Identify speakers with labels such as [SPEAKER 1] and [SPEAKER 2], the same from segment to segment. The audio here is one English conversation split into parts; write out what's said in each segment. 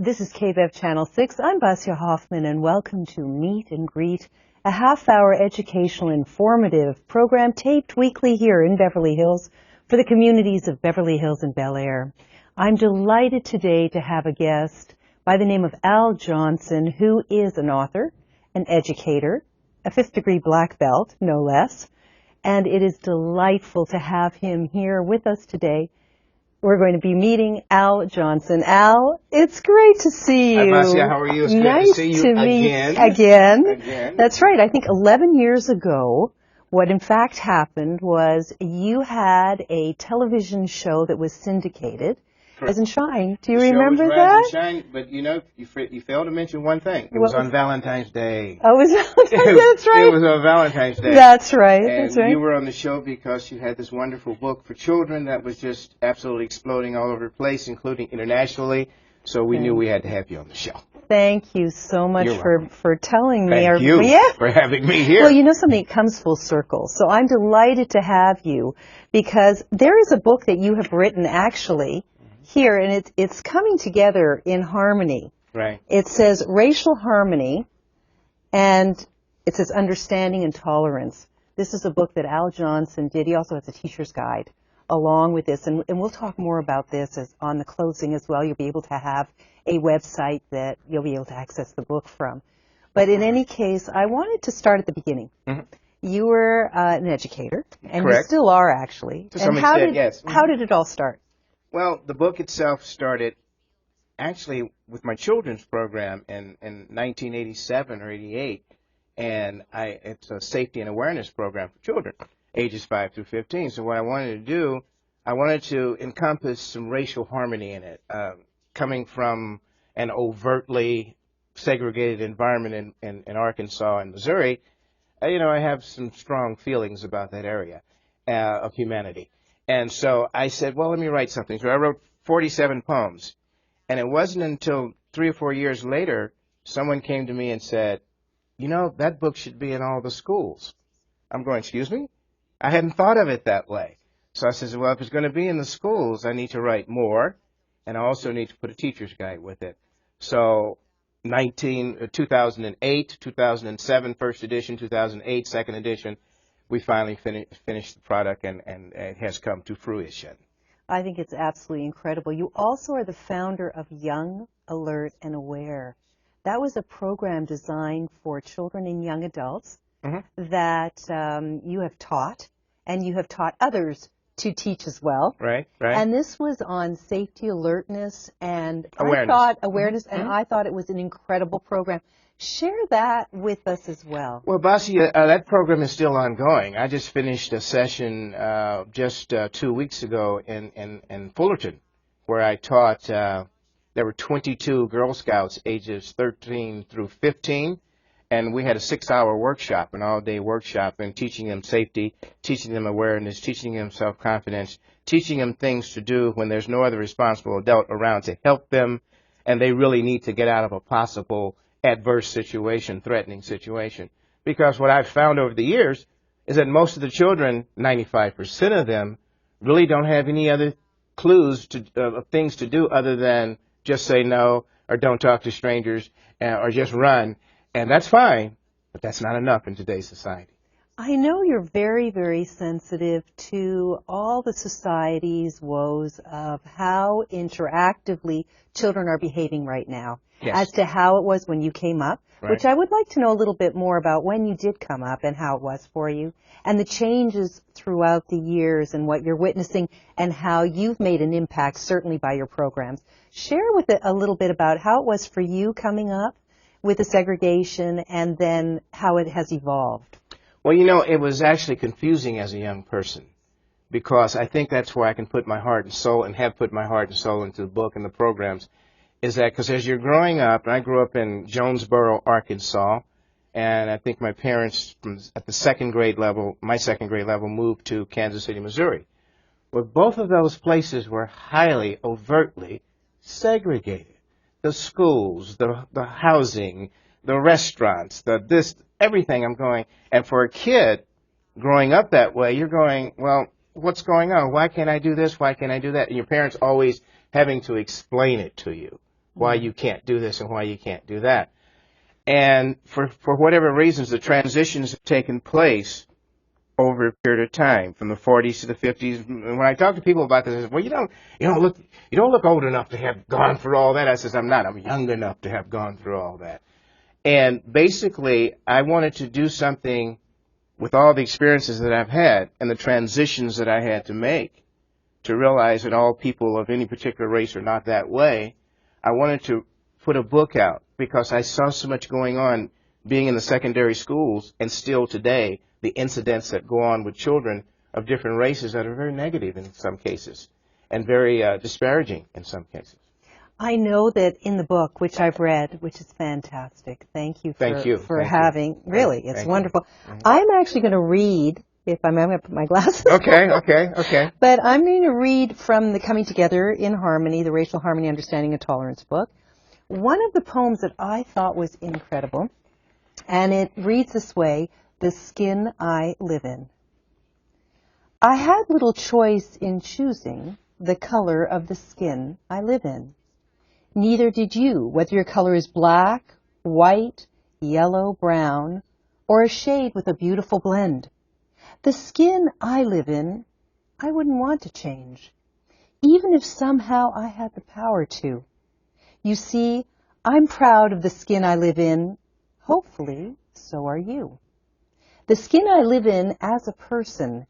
[SPEAKER 1] This is KBEV Channel 6. I'm Basia Hoffman, and welcome to Meet and Greet, a half-hour educational, informative program taped weekly here in Beverly Hills for the communities of Beverly Hills and Bel Air. I'm delighted today to have a guest by the name of Al Johnson, who is an author, an educator, a fifth-degree black belt, no less, and it is delightful to have him here with us today. We're going to be meeting Al Johnson. Al, it's great to see you.
[SPEAKER 2] Hi, Basia. How are you? It's
[SPEAKER 1] nice
[SPEAKER 2] good to see you again.
[SPEAKER 1] Again. That's right. I think 11 years ago, what in fact happened was you had a television show that was syndicated. Rise and Shine. Do you remember that?
[SPEAKER 2] Rise and Shine, but you know, you failed to mention one thing. It was on Valentine's Day.
[SPEAKER 1] Oh, it was Valentine's Day? That's right.
[SPEAKER 2] It was on Valentine's Day.
[SPEAKER 1] That's right.
[SPEAKER 2] And
[SPEAKER 1] that's right.
[SPEAKER 2] You were on the show because you had this wonderful book for children that was just absolutely exploding all over the place, including internationally. So we knew we had to have you on the show.
[SPEAKER 1] Thank you so much for telling me.
[SPEAKER 2] Thank you for having me here.
[SPEAKER 1] Well, you know something, it comes full circle. So I'm delighted to have you because there is a book that you have written actually here, and it's coming together in harmony.
[SPEAKER 2] Right.
[SPEAKER 1] It says racial harmony, and it says understanding and tolerance. This is a book that Al Johnson did. He also has a teacher's guide along with this, and we'll talk more about this on the closing as well. You'll be able to have a website that you'll be able to access the book from. But in any case, I wanted to start at the beginning. Mm-hmm. You were an educator, and
[SPEAKER 2] Correct.
[SPEAKER 1] You still are actually.
[SPEAKER 2] To some extent, yes.
[SPEAKER 1] How did it all start?
[SPEAKER 2] Well, the book itself started actually with my children's program in 1987 or 88, and it's a safety and awareness program for children, ages 5 through 15. So what I wanted to do, I wanted to encompass some racial harmony in it, coming from an overtly segregated environment in Arkansas and Missouri. I have some strong feelings about that area of humanity. And so I said, well, let me write something. So I wrote 47 poems. And it wasn't until 3 or 4 years later, someone came to me and said, that book should be in all the schools. I'm going, excuse me? I hadn't thought of it that way. So I said, well, if it's going to be in the schools, I need to write more. And I also need to put a teacher's guide with it. So 2008, 2007, first edition, 2008, second edition. We finally finished the product, and it has come to fruition.
[SPEAKER 1] I think it's absolutely incredible. You also are the founder of Young, Alert, and Aware. That was a program designed for children and young adults that you have taught, and you have taught others to teach as well.
[SPEAKER 2] Right.
[SPEAKER 1] And this was on safety, alertness, and
[SPEAKER 2] awareness.
[SPEAKER 1] And I thought it was an incredible program. Share that with us as well.
[SPEAKER 2] Well, Basia, that program is still ongoing. I just finished a session just 2 weeks ago in Fullerton, where I taught, there were 22 Girl Scouts ages 13 through 15, and we had a 6-hour workshop, an all-day workshop, and teaching them safety, teaching them awareness, teaching them self-confidence, teaching them things to do when there's no other responsible adult around to help them, and they really need to get out of a possible adverse situation, threatening situation. Because what I've found over the years is that most of the children, 95% of them, really don't have any other clues of things to do other than just say no, or don't talk to strangers, or just run. And that's fine, but that's not enough in today's society.
[SPEAKER 1] I know you're very, very sensitive to all the society's woes of how interactively children are behaving right now.
[SPEAKER 2] Yes.
[SPEAKER 1] As to how it was when you came up,
[SPEAKER 2] right.
[SPEAKER 1] Which I would like to know a little bit more about when you did come up and how it was for you, and the changes throughout the years and what you're witnessing and how you've made an impact, certainly by your programs. Share with it a little bit about how it was for you coming up with the segregation and then how it has evolved.
[SPEAKER 2] Well, it was actually confusing as a young person, because I think that's where I can put my heart and soul, and have put my heart and soul into the book and the programs, is that because as you're growing up, and I grew up in Jonesboro, Arkansas, and I think my parents at the my second grade level, moved to Kansas City, Missouri. Well, both of those places were highly, overtly segregated. The schools, the housing, the restaurants, everything. I'm going, and for a kid growing up that way, you're going, well, what's going on? Why can't I do this? Why can't I do that? And your parents always having to explain it to you. why you can't do this and why you can't do that. And for whatever reasons, the transitions have taken place over a period of time, from the 40s to the 50s. And when I talk to people about this, they say, well, you don't look old enough to have gone through all that. I says, I'm not. I'm young enough to have gone through all that. And basically, I wanted to do something with all the experiences that I've had and the transitions that I had to make to realize that all people of any particular race are not that way. I wanted to put a book out because I saw so much going on being in the secondary schools, and still today, the incidents that go on with children of different races that are very negative in some cases and very disparaging in some cases.
[SPEAKER 1] I know that in the book, which I've read, which is fantastic. Thank you for having. Really, it's wonderful. I'm actually going to read, if I'm going to put my glasses on.
[SPEAKER 2] Okay.
[SPEAKER 1] But I'm going to read from the Coming Together in Harmony, the Racial Harmony, Understanding, and Tolerance book. One of the poems that I thought was incredible, and it reads this way: the skin I live in. I had little choice in choosing the color of the skin I live in. Neither did you, whether your color is black, white, yellow, brown, or a shade with a beautiful blend. The skin I live in, I wouldn't want to change, even if somehow I had the power to. You see, I'm proud of the skin I live in. Hopefully, so are you. The skin I live in as a person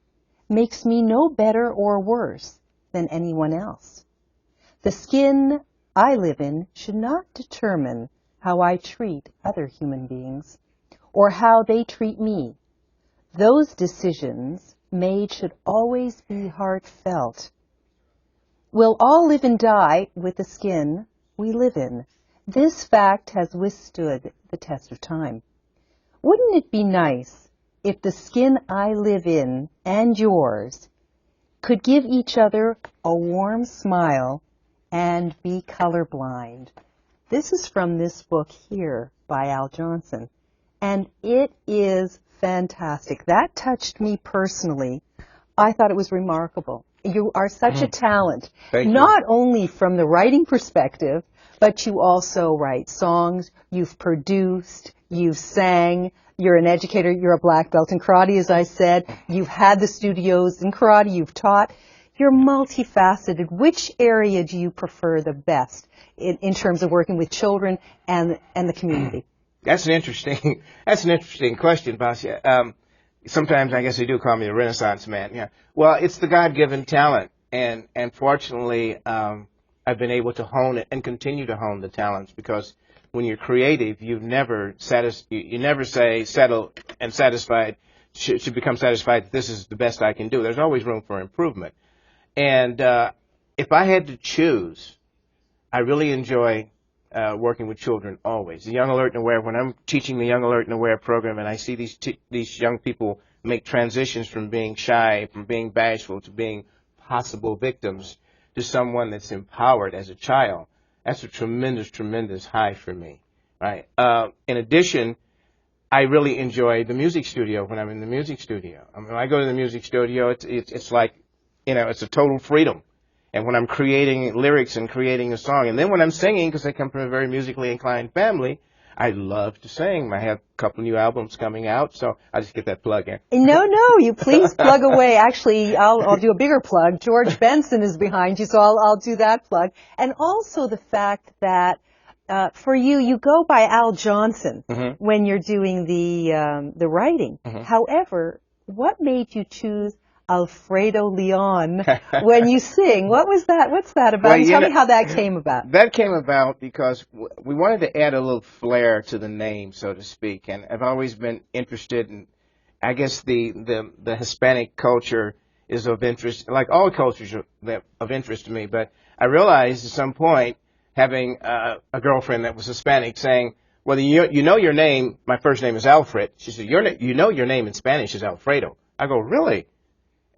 [SPEAKER 1] makes me no better or worse than anyone else. The skin I live in should not determine how I treat other human beings or how they treat me. Those decisions made should always be heartfelt. We'll all live and die with the skin we live in. This fact has withstood the test of time. Wouldn't it be nice if the skin I live in and yours could give each other a warm smile and be colorblind? This is from this book here by Al Johnson, and it is fantastic. That touched me personally. I thought it was remarkable. You are such a talent, not only from the writing perspective, but you also write songs, you've produced, you've sang, you're an educator, you're a black belt in karate, as I said, you've had the studios in karate, you've taught. You're multifaceted. Which area do you prefer the best in terms of working with children and the community?
[SPEAKER 2] That's an interesting question, Basia. Sometimes I guess they do call me a Renaissance man. Yeah. Well, it's the God-given talent, and fortunately, I've been able to hone it and continue to hone the talents, because when you're creative, you never say settle and satisfied. Should become satisfied that this is the best I can do. There's always room for improvement. And if I had to choose, I really enjoy working with children always. The Young Alert and Aware, when I'm teaching the Young Alert and Aware program and I see these young people make transitions from being shy, from being bashful, to being possible victims, to someone that's empowered as a child, that's a tremendous, tremendous high for me. Right? In addition, I really enjoy the music studio when I'm in the music studio. I mean, when I go to the music studio, it's like, it's a total freedom. And when I'm creating lyrics and creating a song, and then when I'm singing, because I come from a very musically inclined family, I love to sing. I have a couple new albums coming out, so I'll just get that plug in.
[SPEAKER 1] No, you please plug away. Actually, I'll do a bigger plug. George Benson is behind you, so I'll do that plug. And also the fact that for you go by Al Johnson when you're doing the writing. However, what made you choose Alfredo Leon when you sing? What was that? What's that about? Well, tell me how that came about.
[SPEAKER 2] That came about because we wanted to add a little flair to the name, so to speak. And I've always been interested in, I guess the Hispanic culture is of interest, like all cultures are of interest to me. But I realized at some point, having a girlfriend that was Hispanic, saying, well, you know your name, my first name is Alfred. She said, you know your name in Spanish is Alfredo. I go, really?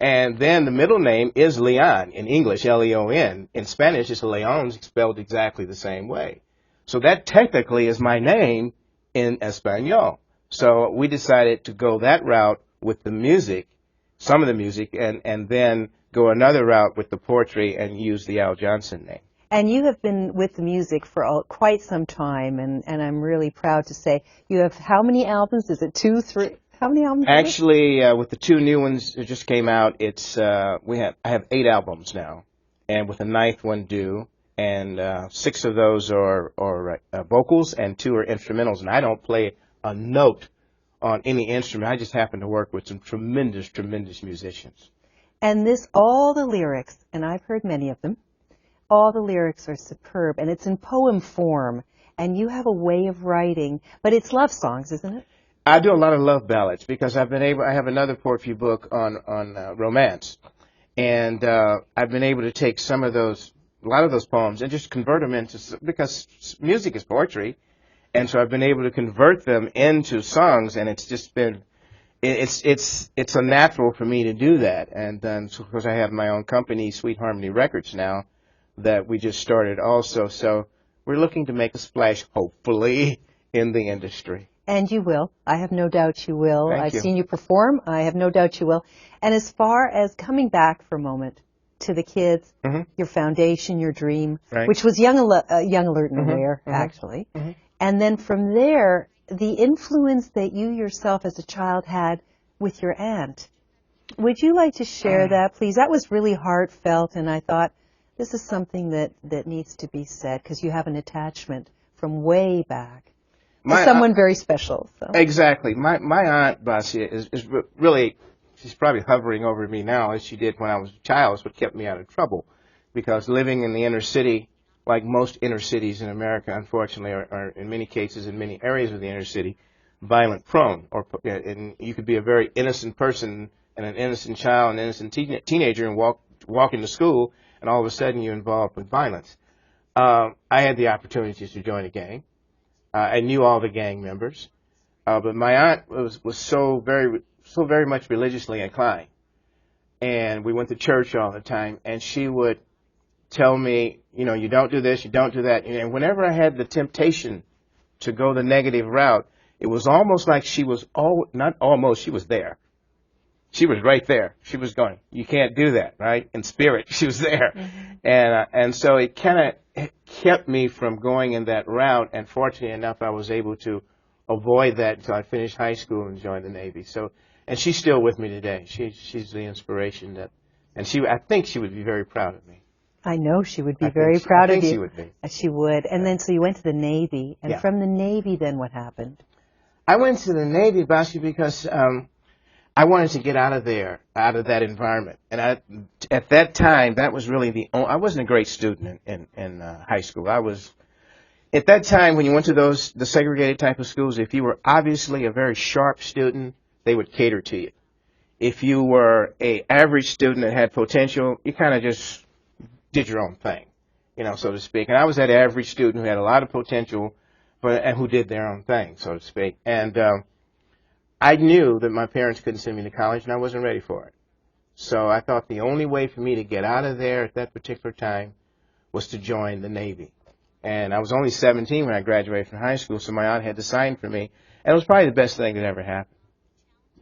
[SPEAKER 2] And then the middle name is Leon in English, Leon. In Spanish, it's Leon, spelled exactly the same way. So that technically is my name in Espanol. So we decided to go that route with the music, some of the music, and then go another route with the poetry and use the Al Johnson name.
[SPEAKER 1] And you have been with the music for quite some time, and I'm really proud to say you have how many albums? Is it 2, 3? How many albums?
[SPEAKER 2] Actually, with the 2 new ones that just came out, I have 8 albums now, and with a 9th one due, and 6 of those are vocals and 2 are instrumentals, and I don't play a note on any instrument. I just happen to work with some tremendous musicians.
[SPEAKER 1] And all the lyrics, and I've heard many of them, all the lyrics are superb, and it's in poem form, and you have a way of writing, but it's love songs, isn't it?
[SPEAKER 2] I do a lot of love ballads because I have another poetry book on romance, and I've been able to take a lot of those poems and just convert them because music is poetry, and so I've been able to convert them into songs, and it's just been, it's a natural for me to do that, and then so of course I have my own company, Sweet Harmony Records now, that we just started also, so we're looking to make a splash, hopefully, in the industry.
[SPEAKER 1] And you will. I have no doubt you will.
[SPEAKER 2] Thank
[SPEAKER 1] I've
[SPEAKER 2] you.
[SPEAKER 1] seen you perform. I have no doubt you will. And as far as coming back for a moment to the kids, your foundation, your dream,
[SPEAKER 2] Right.
[SPEAKER 1] which was Young Alert and Aware, actually. And then from there, the influence that you yourself as a child had with your aunt. Would you like to share that, please? That was really heartfelt, and I thought, this is something that needs to be said, because you have an attachment from way back to someone very special. So.
[SPEAKER 2] Exactly. My aunt, Basia, is really, she's probably hovering over me now as she did when I was a child. It's what kept me out of trouble. Because living in the inner city, like most inner cities in America, unfortunately, are in many cases, in many areas of the inner city, violent prone. And you could be a very innocent person and an innocent child, an innocent teenager, and walk into school, and all of a sudden you're involved with violence. I had the opportunity to join a gang. I knew all the gang members, but my aunt was so very much religiously inclined, and we went to church all the time, and she would tell me, you don't do this, you don't do that, and whenever I had the temptation to go the negative route, it was almost like she was she was there. She was right there. She was going, you can't do that, right? In spirit, she was there. And so it kind of kept me from going in that route, and fortunately enough, I was able to avoid that until I finished high school and joined the Navy. So, and she's still with me today. She's the inspiration and I think she would be very proud of me.
[SPEAKER 1] I know she would be very proud of you.
[SPEAKER 2] I think she would be.
[SPEAKER 1] She would. And then, so you went to the Navy, and from the Navy, then what happened?
[SPEAKER 2] I went to the Navy, Basia, because I wanted to get out of that environment. And at that time, that was really I wasn't a great student in high school. At that time, when you went to the segregated type of schools, if you were obviously a very sharp student, they would cater to you. If you were a average student that had potential, you kind of just did your own thing, so to speak. And I was that average student who had a lot of potential, and who did their own thing, so to speak. And I knew that my parents couldn't send me to college, and I wasn't ready for it. So I thought the only way for me to get out of there at that particular time was to join the Navy. And I was only 17 when I graduated from high school, so my aunt had to sign for me. And it was probably the best thing that ever happened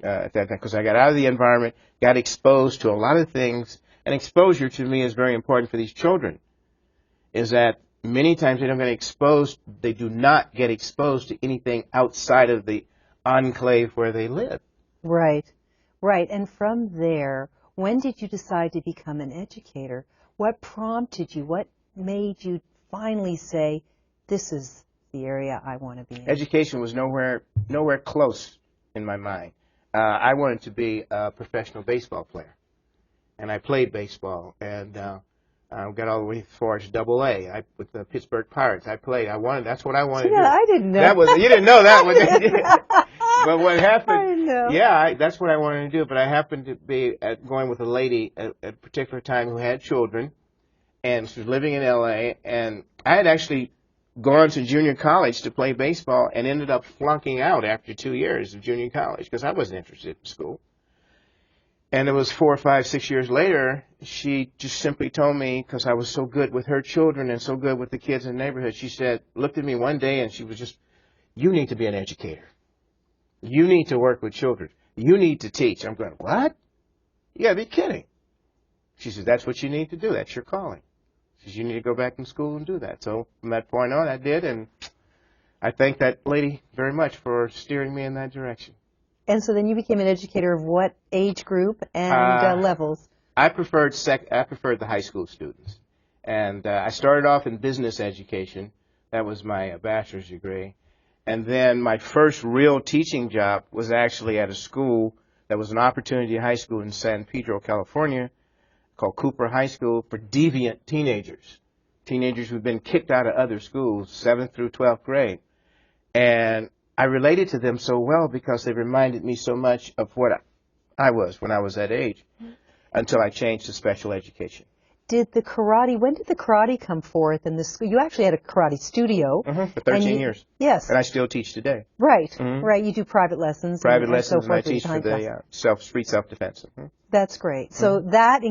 [SPEAKER 2] at that time, because I got out of the environment, got exposed to a lot of things. And exposure to me is very important for these children, is that many times they do not get exposed to anything outside of the enclave where they live.
[SPEAKER 1] Right. And from there, when did you decide to become an educator? What prompted you? What made you finally say, this is the area I want to be in? Education
[SPEAKER 2] was nowhere close in my mind. I wanted to be a professional baseball player, and I played baseball, and got all the way as far as AA. With the Pittsburgh Pirates, I played. That's what I wanted to do.
[SPEAKER 1] I didn't know.
[SPEAKER 2] You didn't know that one. But what happened?
[SPEAKER 1] I didn't know.
[SPEAKER 2] Yeah, that's what I wanted to do. But I happened to be going with a lady at a particular time who had children, and she was living in L.A. And I had actually gone to junior college to play baseball and ended up flunking out after 2 years of junior college because I wasn't interested in school. And it was 4 or 5, 6 years later, she just simply told me, because I was so good with her children and so good with the kids in the neighborhood, she looked at me one day and she was just, you need to be an educator. You need to work with children. You need to teach. I'm going, what? You got to be kidding. She says, that's what you need to do. That's your calling. She says, you need to go back in school and do that. So from that point on, I did, and I thank that lady very much for steering me in that direction.
[SPEAKER 1] And so then you became an educator of what age group and levels?
[SPEAKER 2] I preferred the high school students. And I started off in business education. That was my bachelor's degree. And then my first real teaching job was actually at a school that was an opportunity high school in San Pedro, California, called Cooper High School for deviant teenagers. Teenagers who've been kicked out of other schools, 7th through 12th grade. And I related to them so well because they reminded me so much of what I was when I was that age, until I changed to special education.
[SPEAKER 1] When did the karate come forth in the school? You actually had a karate studio.
[SPEAKER 2] For 13 years.
[SPEAKER 1] Yes.
[SPEAKER 2] And I still teach today.
[SPEAKER 1] Right, right. You do private lessons.
[SPEAKER 2] Private
[SPEAKER 1] and so
[SPEAKER 2] lessons,
[SPEAKER 1] forth
[SPEAKER 2] and I teach for the street self-defense.
[SPEAKER 1] That's great. So that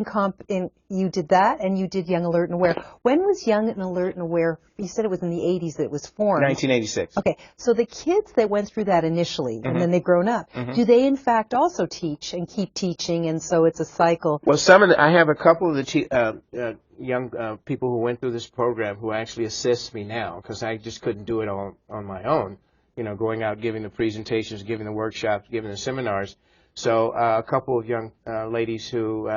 [SPEAKER 1] you did that, and you did Young Alert and Aware. When was Young and Alert and Aware? You said it was in the 80s that it was formed.
[SPEAKER 2] 1986.
[SPEAKER 1] Okay. So the kids that went through that initially, and then they've grown up, do they in fact also teach and keep teaching, and so it's a cycle?
[SPEAKER 2] Well, I have a couple of the young people who went through this program who actually assist me now, because I just couldn't do it on my own. You know, going out, giving the presentations, giving the workshops, giving the seminars. So a couple of young ladies who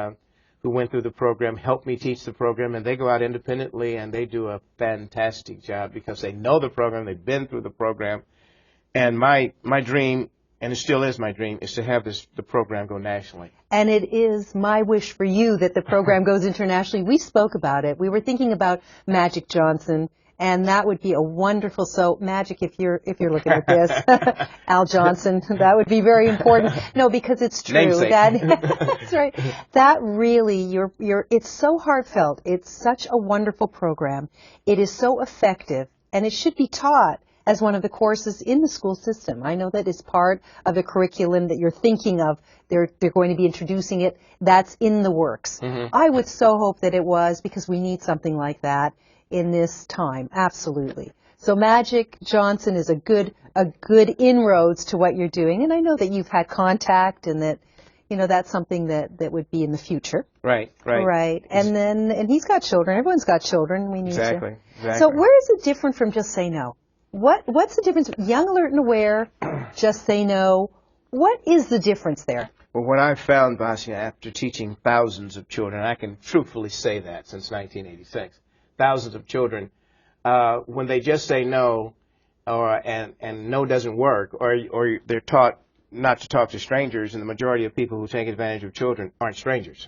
[SPEAKER 2] went through the program helped me teach the program, and they go out independently and they do a fantastic job because they know the program, they've been through the program. And my dream, and it still is my dream, is to have the program go nationally.
[SPEAKER 1] And it is my wish for you that the program goes internationally. We spoke about it. We were thinking about Magic Johnson. And that would be a wonderful, so Magic, if you're looking at this, Al Johnson, that would be very important. No, because it's true.
[SPEAKER 2] Namesake.
[SPEAKER 1] That's right. That really, it's so heartfelt. It's such a wonderful program. It is so effective, and it should be taught as one of the courses in the school system. I know that is part of the curriculum that you're thinking of. They're going to be introducing it. That's in the works. I would so hope that it was, because we need something like that in this time, absolutely. So Magic Johnson is a good inroads to what you're doing, and I know that you've had contact, and that that's something that would be in the future.
[SPEAKER 2] Right.
[SPEAKER 1] And he's got children. Everyone's got children. We need
[SPEAKER 2] Exactly.
[SPEAKER 1] So where is it different from Just Say No? What's the difference? Young, Alert, and Aware, Just Say No. What is the difference there?
[SPEAKER 2] Well, what I've found, Basia, after teaching thousands of children, I can truthfully say that since 1986. Thousands of children, when they just say no, and no doesn't work, or they're taught not to talk to strangers, and the majority of people who take advantage of children aren't strangers.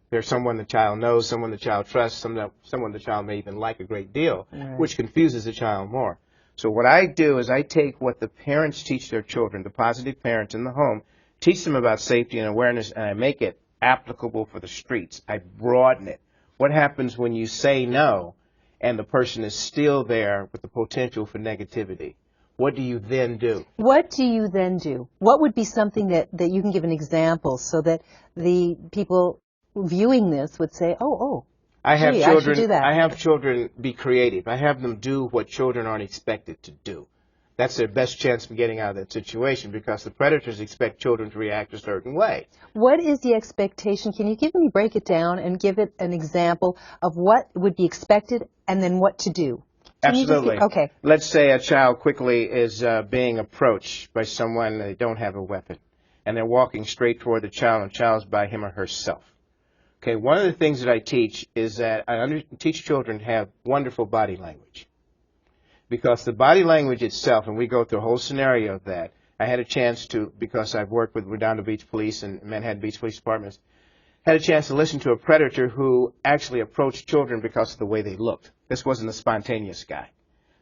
[SPEAKER 2] They're someone the child knows, someone the child trusts, someone the child may even like a great deal, which confuses the child more. So what I do is I take what the parents teach their children, the positive parents in the home, teach them about safety and awareness, and I make it applicable for the streets. I broaden it. What happens when you say no and the person is still there with the potential for negativity? What do you then do?
[SPEAKER 1] What do you then do? What would be something that you can give an example so that the people viewing this would say,
[SPEAKER 2] I have
[SPEAKER 1] gee,
[SPEAKER 2] children,
[SPEAKER 1] I should do that.
[SPEAKER 2] I have children be creative. I have them do what children aren't expected to do. That's their best chance of getting out of that situation, because the predators expect children to react a certain way.
[SPEAKER 1] What is the expectation? Can you break it down and give it an example of what would be expected and then what to do?
[SPEAKER 2] Absolutely.
[SPEAKER 1] Okay.
[SPEAKER 2] Let's say a child quickly is being approached by someone, they don't have a weapon, and they're walking straight toward the child, and the child's by him or herself. Okay, one of the things that I teach is that I teach children to have wonderful body language. Because the body language itself, and we go through a whole scenario of that, I had a chance to, because I've worked with Redondo Beach Police and Manhattan Beach Police Departments, had a chance to listen to a predator who actually approached children because of the way they looked. This wasn't a spontaneous guy.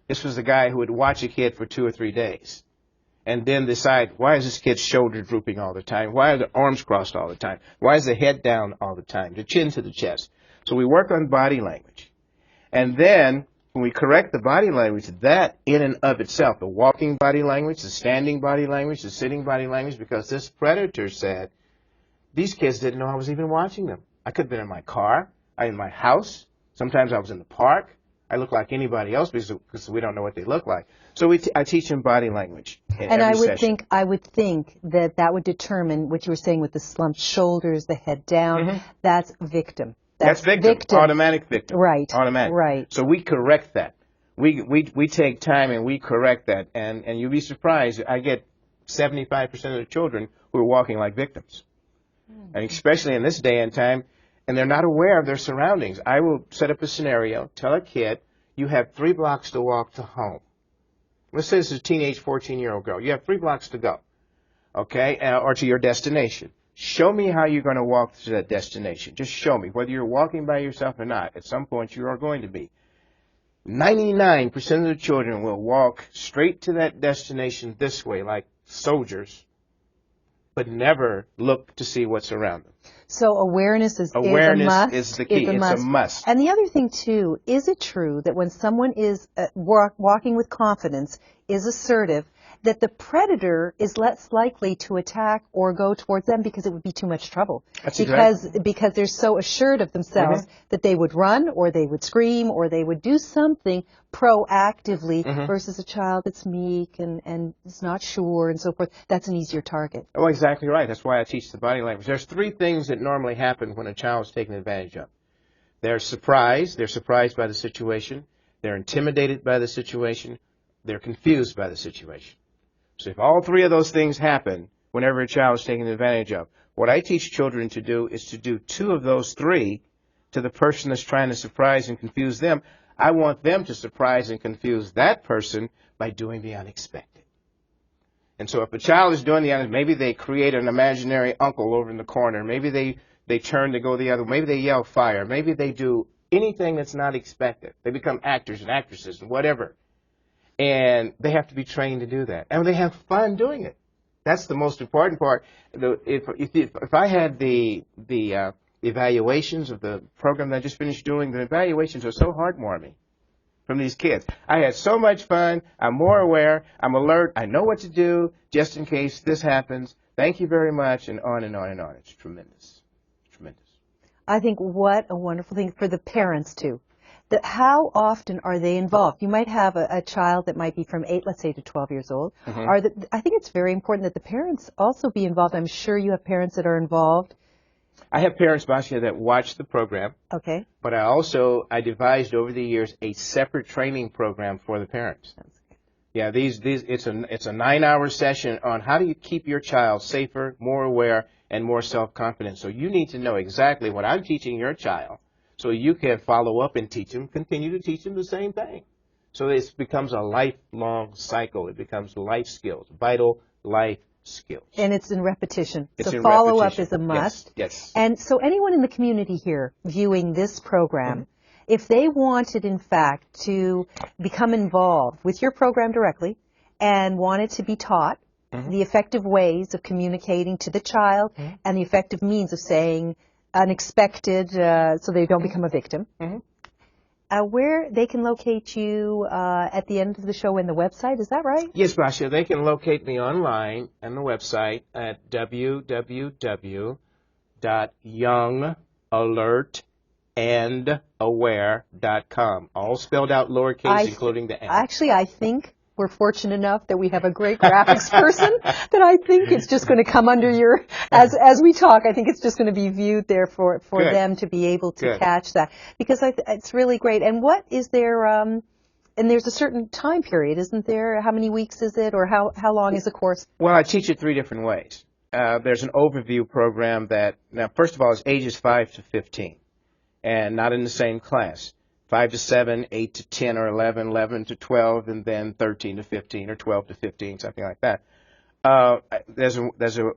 [SPEAKER 2] This was the guy who would watch a kid for 2 or 3 days and then decide, why is this kid's shoulder drooping all the time? Why are the arms crossed all the time? Why is the head down all the time? The chin to the chest. So we work on body language. And then when we correct the body language, that in and of itself, the walking body language, the standing body language, the sitting body language, because this predator said, these kids didn't know I was even watching them. I could have been in my car, in my house. Sometimes I was in the park. I look like anybody else because we don't know what they look like. So I teach them body language in
[SPEAKER 1] and
[SPEAKER 2] every session.
[SPEAKER 1] I would think that would determine what you were saying with the slumped shoulders, the head down. That's victim.
[SPEAKER 2] That's victim. Automatic victim.
[SPEAKER 1] Right.
[SPEAKER 2] Automatic.
[SPEAKER 1] Right.
[SPEAKER 2] So we correct that. We take time and we correct that. And you'll be surprised. I get 75% of the children who are walking like victims. And especially in this day and time, and they're not aware of their surroundings. I will set up a scenario, tell a kid, you have 3 blocks to walk to home. Let's say this is a teenage 14-year-old girl. You have 3 blocks to go, okay, or to your destination. Show me how you're going to walk to that destination. Just show me, whether you're walking by yourself or not. At some point, you are going to be. 99% of the children will walk straight to that destination this way, like soldiers, but never look to see what's around them.
[SPEAKER 1] So awareness is a must.
[SPEAKER 2] Awareness is the key. It's a must.
[SPEAKER 1] And the other thing, too, is it true that when someone is walking with confidence, is assertive, that the predator is less likely to attack or go towards them because it would be too much trouble?
[SPEAKER 2] That's
[SPEAKER 1] because they're so assured of themselves that they would run or they would scream or they would do something proactively versus a child that's meek and is not sure and so forth. That's an easier target.
[SPEAKER 2] Oh, exactly right. That's why I teach the body language. There's 3 things that normally happen when a child is taken advantage of. They're surprised. They're surprised by the situation. They're intimidated by the situation. They're confused by the situation. So if all 3 of those things happen whenever a child is taken advantage of, what I teach children to do is to do 2 of those 3 to the person that's trying to surprise and confuse them. I want them to surprise and confuse that person by doing the unexpected. And so if a child is doing the unexpected, maybe they create an imaginary uncle over in the corner. Maybe they turn to go the other way. Maybe they yell fire. Maybe they do anything that's not expected. They become actors and actresses and whatever. And they have to be trained to do that. And they have fun doing it. That's the most important part. If I had the evaluations of the program that I just finished doing, the evaluations are so heartwarming from these kids. I had so much fun. I'm more aware. I'm alert. I know what to do just in case this happens. Thank you very much, and on and on and on. It's tremendous. It's tremendous. I
[SPEAKER 1] think what a wonderful thing for the parents, too. How often are they involved? You might have a child that might be from 8, let's say, to 12 years old. I think it's very important that the parents also be involved. I'm sure you have parents that are involved.
[SPEAKER 2] I have parents, Basia, that watch the program.
[SPEAKER 1] Okay.
[SPEAKER 2] But I devised over the years a separate training program for the parents. Yeah, it's a 9-hour session on how do you keep your child safer, more aware, and more self-confident. So you need to know exactly what I'm teaching your child, so you can follow up and teach them, continue to teach them the same thing. So it becomes a lifelong cycle. It becomes life skills, vital life skills.
[SPEAKER 1] And it's in repetition.
[SPEAKER 2] It's
[SPEAKER 1] so follow-up is a must.
[SPEAKER 2] Yes.
[SPEAKER 1] And so anyone in the community here viewing this program, if they wanted, in fact, to become involved with your program directly and wanted to be taught the effective ways of communicating to the child and the effective means of saying unexpected so they don't become a victim, where they can locate you at the end of the show in the website, is that right?
[SPEAKER 2] Yes, Basia. They can locate me online on the website at www.youngalertandaware.com. All spelled out lowercase, including the N.
[SPEAKER 1] Actually, I think we're fortunate enough that we have a great graphics person that I think it's just going to come under your, as we talk, I think it's just going to be viewed there for them to be able to catch that. Because it's really great. And what is there, and there's a certain time period, isn't there? How many weeks is it, or how long is the course?
[SPEAKER 2] Well, I teach it 3 different ways. There's an overview program that, now, first of all, is ages 5 to 15, and not in the same class. 5 to 7, 8 to 10 or 11, 11 to 12, and then 13 to 15 or 12 to 15, something like that. There's an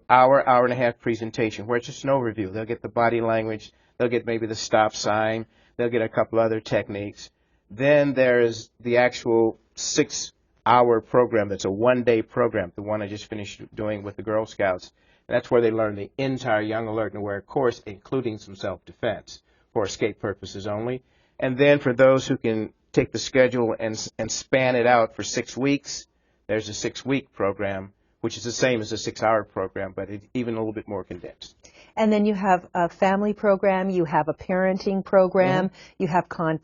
[SPEAKER 2] hour and a half presentation where it's just an overview. They'll get the body language. They'll get maybe the stop sign. They'll get a couple other techniques. Then there's the actual 6-hour program that's a 1-day program, the one I just finished doing with the Girl Scouts. And that's where they learn the entire Young Alert and Aware course, including some self-defense for escape purposes only. And then for those who can take the schedule and span it out for 6 weeks, there's a 6-week program, which is the same as a 6-hour program, but even a little bit more condensed.
[SPEAKER 1] And then you have a family program, you have a parenting program, you have I'm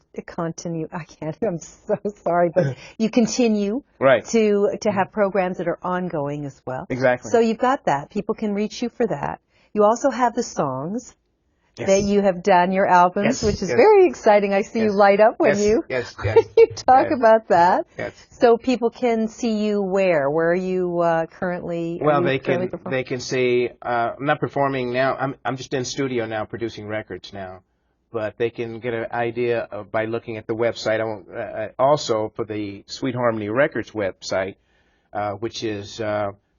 [SPEAKER 1] so sorry, but you continue to have programs that are ongoing as well.
[SPEAKER 2] Exactly.
[SPEAKER 1] So you've got that. People can reach you for that. You also have the songs. that you have done your albums, which is
[SPEAKER 2] yes.
[SPEAKER 1] very exciting. I see you light up when you you talk about that.
[SPEAKER 2] Yes.
[SPEAKER 1] So people can see you where? Where are you currently?
[SPEAKER 2] Well, they can see. I'm not performing now. I'm just in studio now, producing records now. But they can get an idea by looking at the website. Also for the Sweet Harmony Records website, which is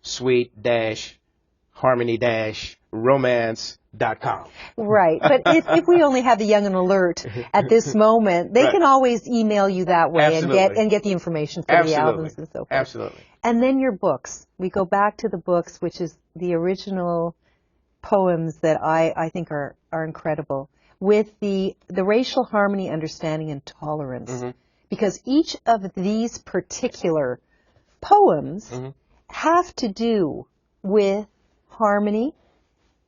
[SPEAKER 2] sweet-harmony-romance.com.
[SPEAKER 1] Right, but if we only have the young and alert at this moment, they can always email you that way and get the information for the albums and so forth.
[SPEAKER 2] Absolutely.
[SPEAKER 1] And then your books. We go back to the books, which is the original poems that I think are incredible, with the racial harmony, understanding, and tolerance. Because each of these particular poems have to do with harmony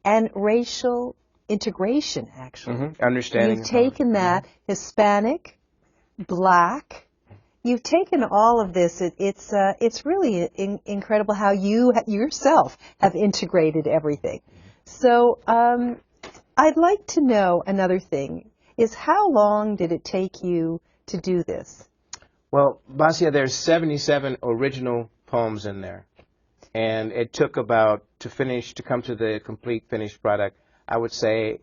[SPEAKER 1] and racial integration, actually.
[SPEAKER 2] Understanding.
[SPEAKER 1] You've taken that Hispanic, Black. You've taken all of this. It's really incredible how you yourself have integrated everything. So I'd like to know another thing, is how long did it take you to do this?
[SPEAKER 2] Well, Basia, there's 77 original poems in there. And it took to come to the complete finished product, I would say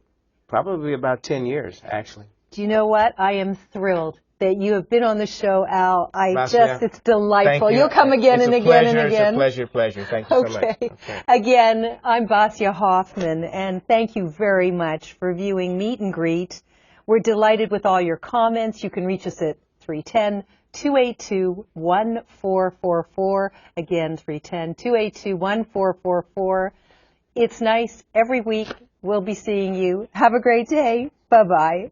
[SPEAKER 2] probably about 10 years, actually.
[SPEAKER 1] Do you know what? I am thrilled that you have been on the show, Al. It's delightful. You'll come again and again and again.
[SPEAKER 2] It's a pleasure. Thank you so much.
[SPEAKER 1] Okay. Again, I'm Basia Hoffman, and thank you very much for viewing Meet and Greet. We're delighted with all your comments. You can reach us at 310-282-1444. Again, 310-282-1444. It's nice. Every week we'll be seeing you. Have a great day. Bye-bye.